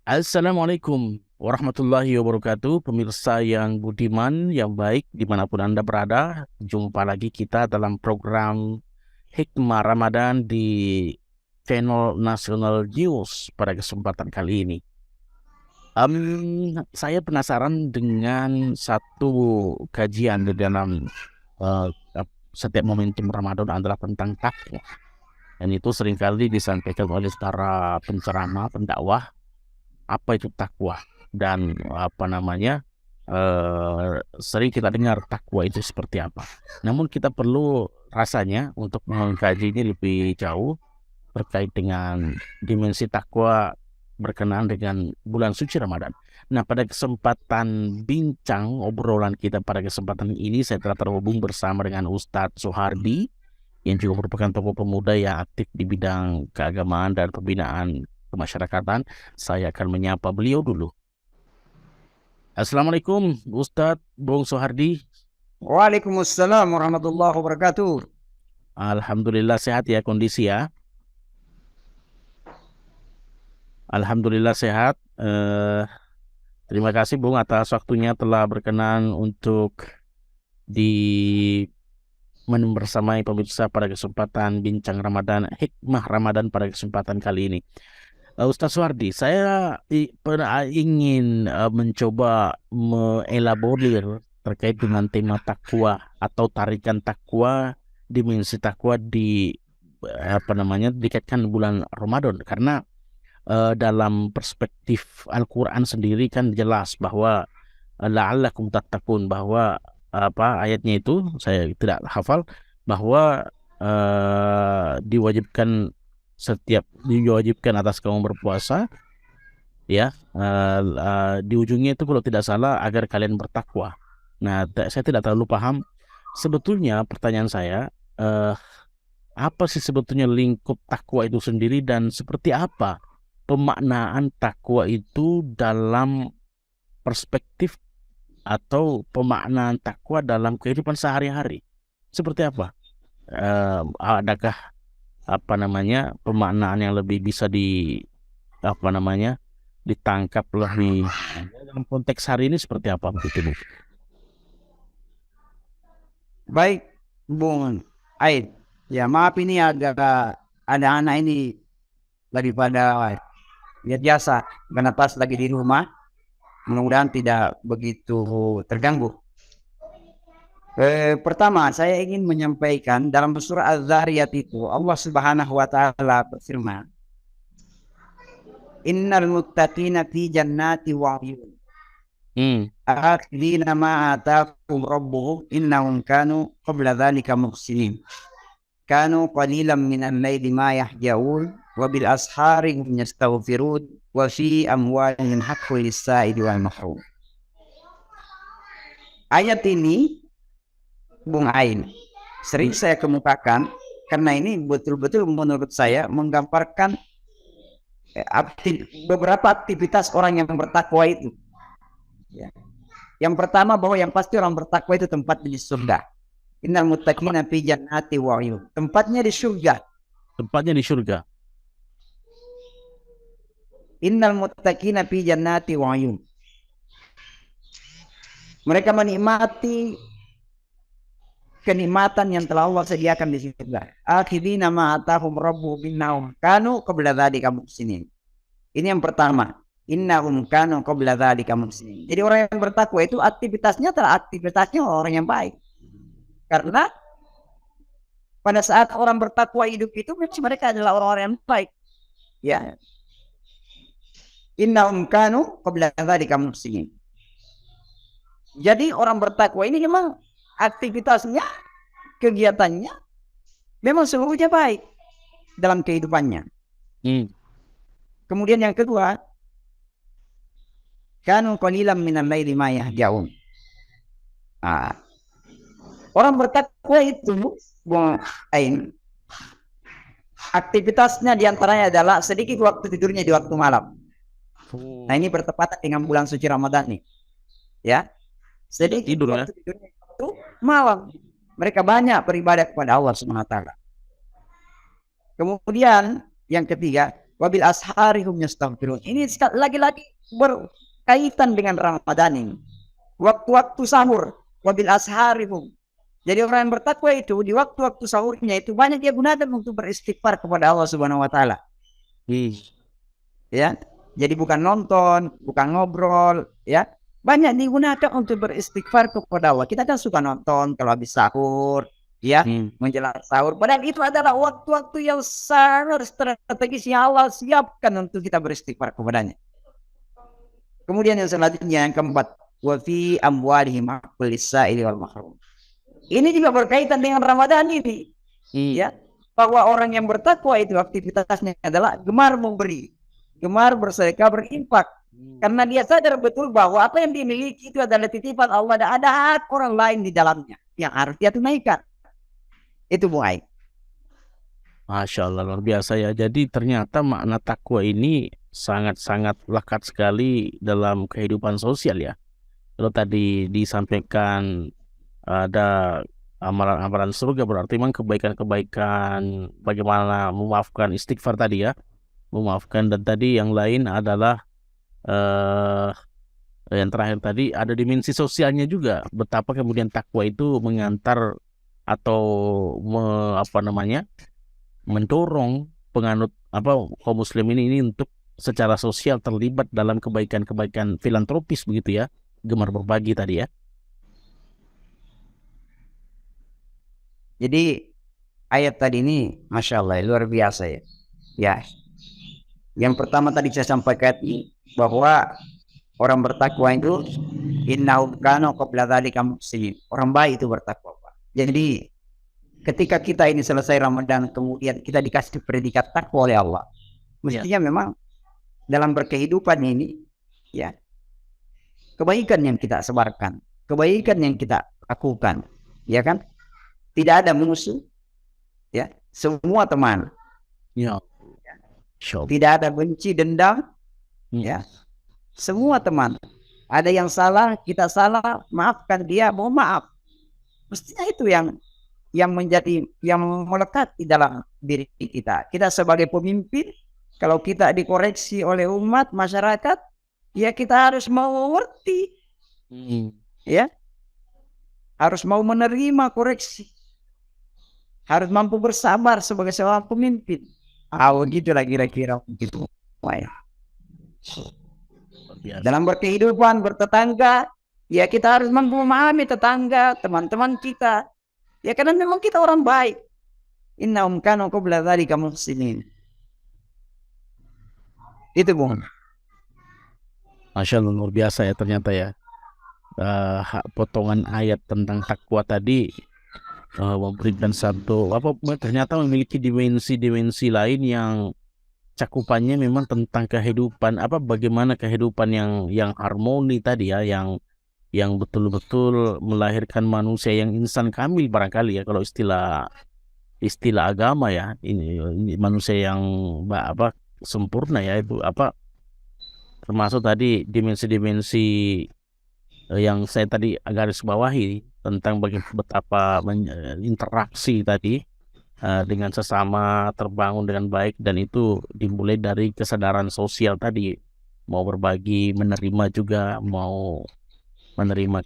Assalamualaikum warahmatullahi wabarakatuh, pemirsa yang budiman, yang baik, dimanapun Anda berada. Jumpa lagi kita dalam program Hikmah Ramadan di channel National News pada kesempatan kali ini. Saya penasaran dengan satu kajian di dalam eh, setiap momentum Ramadan adalah tentang takwa. Dan itu seringkali disampaikan oleh para penceramah, pendakwah, apa itu takwa dan apa namanya sering kita dengar takwa itu seperti apa. Namun kita perlu rasanya untuk mengkaji ini lebih jauh terkait dengan dimensi takwa berkenaan dengan bulan suci Ramadan. Nah, pada kesempatan bincang obrolan kita pada kesempatan ini saya telah terhubung bersama dengan Ustadz Sohardi yang juga merupakan tokoh pemuda yang aktif di bidang keagamaan dan pembinaan kemasyarakatan. Saya akan menyapa beliau dulu. Assalamualaikum, Ustadz Bung Sohardi. Waalaikumsalam warahmatullahi wabarakatuh. Alhamdulillah sehat ya kondisi ya. Alhamdulillah sehat. Terima kasih Bung atas waktunya telah berkenan untuk di bersamai pemirsa pada kesempatan bincang Ramadan, hikmah Ramadan pada kesempatan kali ini. Ustaz Suhardi, saya pernah ingin mencoba mengelaborir terkait dengan tema takwa atau tarikan takwa, dimensi takwa di dikaitkan bulan Ramadan, karena dalam perspektif Al-Quran sendiri kan jelas bahwa la'allakum tattaqun, bahwa ayatnya itu saya tidak hafal, bahwa diwajibkan atas kaum berpuasa ya, di ujungnya itu kalau tidak salah agar kalian bertakwa. Nah, saya tidak terlalu paham sebetulnya. Pertanyaan saya, apa sih sebetulnya lingkup takwa itu sendiri dan seperti apa pemaknaan takwa itu dalam perspektif atau pemaknaan takwa dalam kehidupan sehari-hari? Seperti apa? Adakah pemaknaan yang lebih bisa ditangkap lebih dalam konteks hari ini seperti apa begitu, Bu? Baik, Bung Aid. Ya, maaf ini agak ada anak ini lagi pada lihat jasa karena pas lagi di rumah. Mudah-mudahan tidak begitu terganggu. Pertama, saya ingin menyampaikan dalam surah Az-Zariyat itu Allah Subhanahu wa taala berfirman, "Innal muttaqina fi jannati wa 'uyun." Akhirina ma atakum rabbuhum innahum kanu qabla dhalika muhsinin. Kanu qalilan minal laili ma yahjaun wa bil ashari hum yastaghfirun wa fi amwalihim haqqul lis-sa'ili wal mahrum. Ayat ini Bung Ain sering saya kemukakan karena ini betul-betul menurut saya menggambarkan beberapa aktivitas orang yang bertakwa itu. Ya. Yang pertama bahwa yang pasti orang bertakwa itu tempat di surga. Innal muttaqina fi jannati wa 'uyun. Tempatnya di surga. Tempatnya di surga. Innal muttaqina fi jannati wa 'uyun. Mereka menikmati kenikmatan yang telah Allah sediakan di surga. Akhirina ma atahum rabbuhum innahum kanu qabla dzalika muhsinin. Ini yang pertama. Innahum kanu qabla dzalika muhsinin. Jadi orang yang bertakwa itu aktivitasnya orang yang baik. Karena pada saat orang bertakwa hidup itu mereka adalah orang-orang yang baik. Ya. Innahum kanu qabla dzalika muhsinin. Jadi orang bertakwa ini memang aktivitasnya, kegiatannya memang seluruhnya baik dalam kehidupannya. Kemudian yang kedua, kanu qalilan minal laili ma yahjaun. Orang bertakwa itu aktivitasnya diantaranya adalah sedikit waktu tidurnya di waktu malam. Nah, ini bertepatan dengan bulan suci Ramadan nih. Ya. Sedikit tidur waktu tidurnya di waktu malam. Mereka banyak beribadah kepada Allah Subhanahu wa taala. Kemudian Yang ketiga, wabil asharihum yastaghfirun. Ini lagi-lagi berkaitan dengan Ramadan ini. Waktu-waktu sahur, wabil asharihum. Jadi orang yang bertakwa itu di waktu-waktu sahurnya itu banyak dia gunakan untuk beristighfar kepada Allah Subhanahu wa taala. Ya. Jadi bukan nonton, bukan ngobrol, ya. Banyak digunakan untuk beristighfar kepada Allah. Kita kan suka nonton kalau habis sahur, ya, menjelang sahur. Padahal itu adalah waktu-waktu yang sangat strategis yang Allah siapkan untuk kita beristighfar kepadanya. Kemudian yang selanjutnya yang keempat, wa fi amwalihim haqqul lis-sa'ili wal mahrum. Ini juga berkaitan dengan Ramadan ini. Ya, bahwa orang yang bertakwa itu aktivitasnya adalah gemar memberi, gemar bersedekah, berinfak. Karena dia sadar betul bahwa apa yang dimiliki itu adalah titipan Allah dan ada hak orang lain di dalamnya yang harus dia tunaikan. Itu Buai. Masya Allah, luar biasa ya. Jadi ternyata makna takwa ini sangat-sangat lekat sekali dalam kehidupan sosial ya. Kalau tadi disampaikan ada amalan-amalan surga, berarti memang kebaikan-kebaikan, bagaimana memaafkan, istighfar tadi ya, memaafkan. Dan tadi yang lain adalah yang terakhir tadi ada dimensi sosialnya juga, betapa kemudian takwa itu mengantar atau mendorong penganut kaum muslim ini untuk secara sosial terlibat dalam kebaikan-kebaikan filantropis begitu ya, gemar berbagi tadi ya. Jadi ayat tadi ini Masya Allah luar biasa ya. Ya. Yang pertama tadi saya sampaikan bahwa orang bertakwa itu innahum kanu qabla dzalika muhsinin. Orang baik itu bertakwa, Pak. Jadi ketika kita ini selesai Ramadan kemudian kita dikasih predikat takwa oleh Allah, mestinya memang dalam berkehidupan ini ya kebaikan yang kita sebarkan, kebaikan yang kita lakukan, ya kan? Tidak ada musuh, ya, semua teman. Ya. Tidak ada benci, dendam, ya, semua teman. Ada yang salah, kita salah, maafkan dia, mau maaf. Mestinya itu yang menjadi yang melekat di dalam diri kita. Kita sebagai pemimpin, kalau kita dikoreksi oleh umat masyarakat, ya kita harus mau mengerti, ya, harus mau menerima koreksi, harus mampu bersabar sebagai seorang pemimpin. Gitulah kira-kira gitu. Dalam berkehidupan, bertetangga, ya kita harus mampu memahami tetangga, teman-teman kita. Ya karena memang kita orang baik. Innahum kanu qabla dzalika muhsinin. Itu Bung. Masya Allah, luar biasa ya ternyata ya. Potongan ayat tentang takwa tadi memberikan satu ternyata memiliki dimensi-dimensi lain yang cakupannya memang tentang kehidupan, bagaimana kehidupan yang harmoni tadi ya, yang betul-betul melahirkan manusia yang insan kamil barangkali ya, kalau istilah agama ya, ini manusia yang sempurna ya, itu termasuk tadi dimensi-dimensi yang saya tadi garis bawahi tentang betapa interaksi tadi dengan sesama terbangun dengan baik, dan itu dimulai dari kesadaran sosial tadi, mau berbagi, menerima juga, mau menerima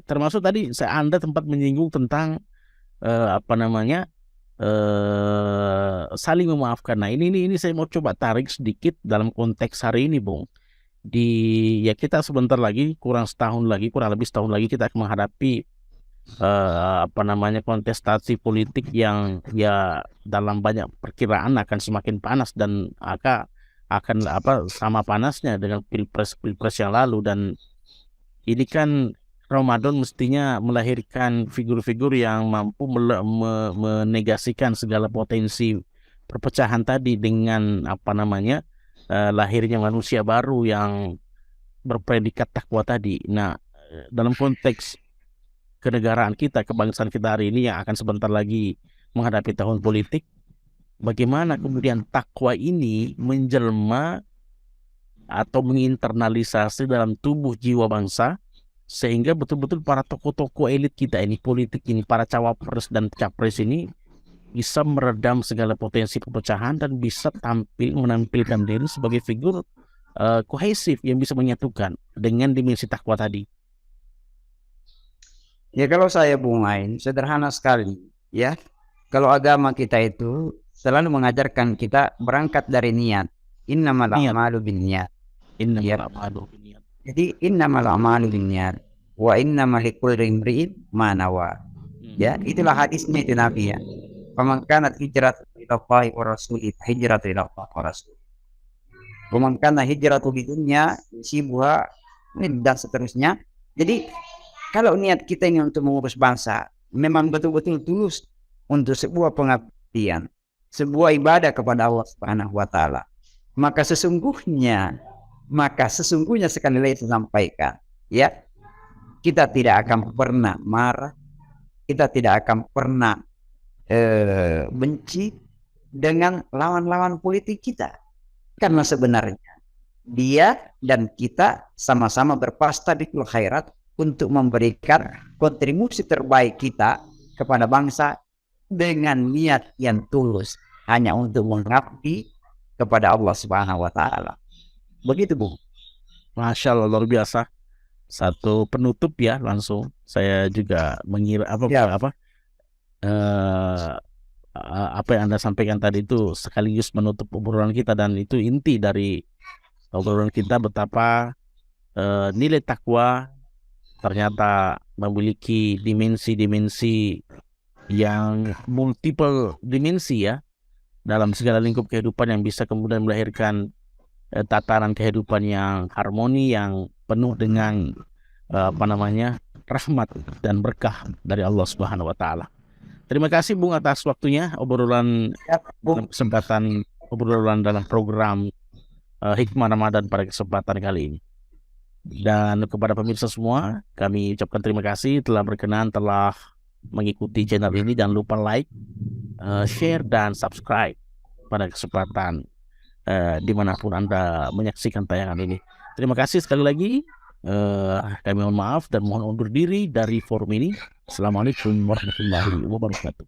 termasuk tadi Anda tempat menyinggung tentang saling memaafkan. Nah ini saya mau coba tarik sedikit dalam konteks hari ini Bung. Kita sebentar lagi, kurang lebih setahun lagi kita akan menghadapi kontestasi politik yang ya dalam banyak perkiraan akan semakin panas dan akan sama panasnya dengan pilpres yang lalu. Dan ini kan Ramadan mestinya melahirkan figur-figur yang mampu menegasikan segala potensi perpecahan tadi dengan lahirnya manusia baru yang berpredikat takwa tadi. Nah, dalam konteks kenegaraan kita, kebangsaan kita hari ini yang akan sebentar lagi menghadapi tahun politik, bagaimana kemudian takwa ini menjelma atau menginternalisasi dalam tubuh jiwa bangsa, sehingga betul-betul para tokoh-tokoh elit kita ini, politik ini, para cawapres dan capres ini bisa meredam segala potensi perpecahan dan bisa menampilkan diri sebagai figur kohesif yang bisa menyatukan dengan dimensi takwa tadi. Ya kalau saya Bung Ain, sederhana sekali ya. Kalau agama kita itu selalu mengajarkan kita berangkat dari niat. Innamal Niat. a'malu binniyat. Innamal a'malu binniyat. Jadi innamal a'malu binniyat wa innamal likulli imri'in ma nawa. Ya, itulah hadisnya itu Nabi ya. Faman kanat hijratuhu ila Allahi wa rasulihi fa hijratuhu ila Allahi wa rasulihi. Faman kana hijratuhu lidunya yusibuha dan seterusnya. Jadi kalau niat kita ini untuk mengurus bangsa memang betul-betul tulus untuk sebuah pengabdian, sebuah ibadah kepada Allah Subhanahu wa taala, maka sesungguhnya sekali lagi saya sampaikan ya, kita tidak akan pernah marah, kita tidak akan pernah benci dengan lawan-lawan politik kita, karena sebenarnya dia dan kita sama-sama berfastabiqul khairat untuk memberikan kontribusi terbaik kita kepada bangsa dengan niat yang tulus hanya untuk mengabdi kepada Allah Subhanahu wa taala. Begitu, Bu. Masya Allah, luar biasa. Satu penutup ya, langsung saya juga mengira apa yang Anda sampaikan tadi itu sekaligus menutup obrolan kita, dan itu inti dari obrolan kita, betapa nilai takwa ternyata memiliki dimensi-dimensi yang multiple dimensi ya, dalam segala lingkup kehidupan, yang bisa kemudian melahirkan tatanan kehidupan yang harmoni, yang penuh dengan rahmat dan berkah dari Allah Subhanahu wa taala. Terima kasih Bung atas waktunya, obrolan dalam program Hikmah Ramadan pada kesempatan kali ini. Dan kepada pemirsa semua, kami ucapkan terima kasih telah berkenan, telah mengikuti channel ini. Jangan lupa like, share, dan subscribe pada kesempatan dimanapun Anda menyaksikan tayangan ini. Terima kasih sekali lagi. Kami mohon maaf dan mohon undur diri dari forum ini. Assalamualaikum warahmatullahi wabarakatuh.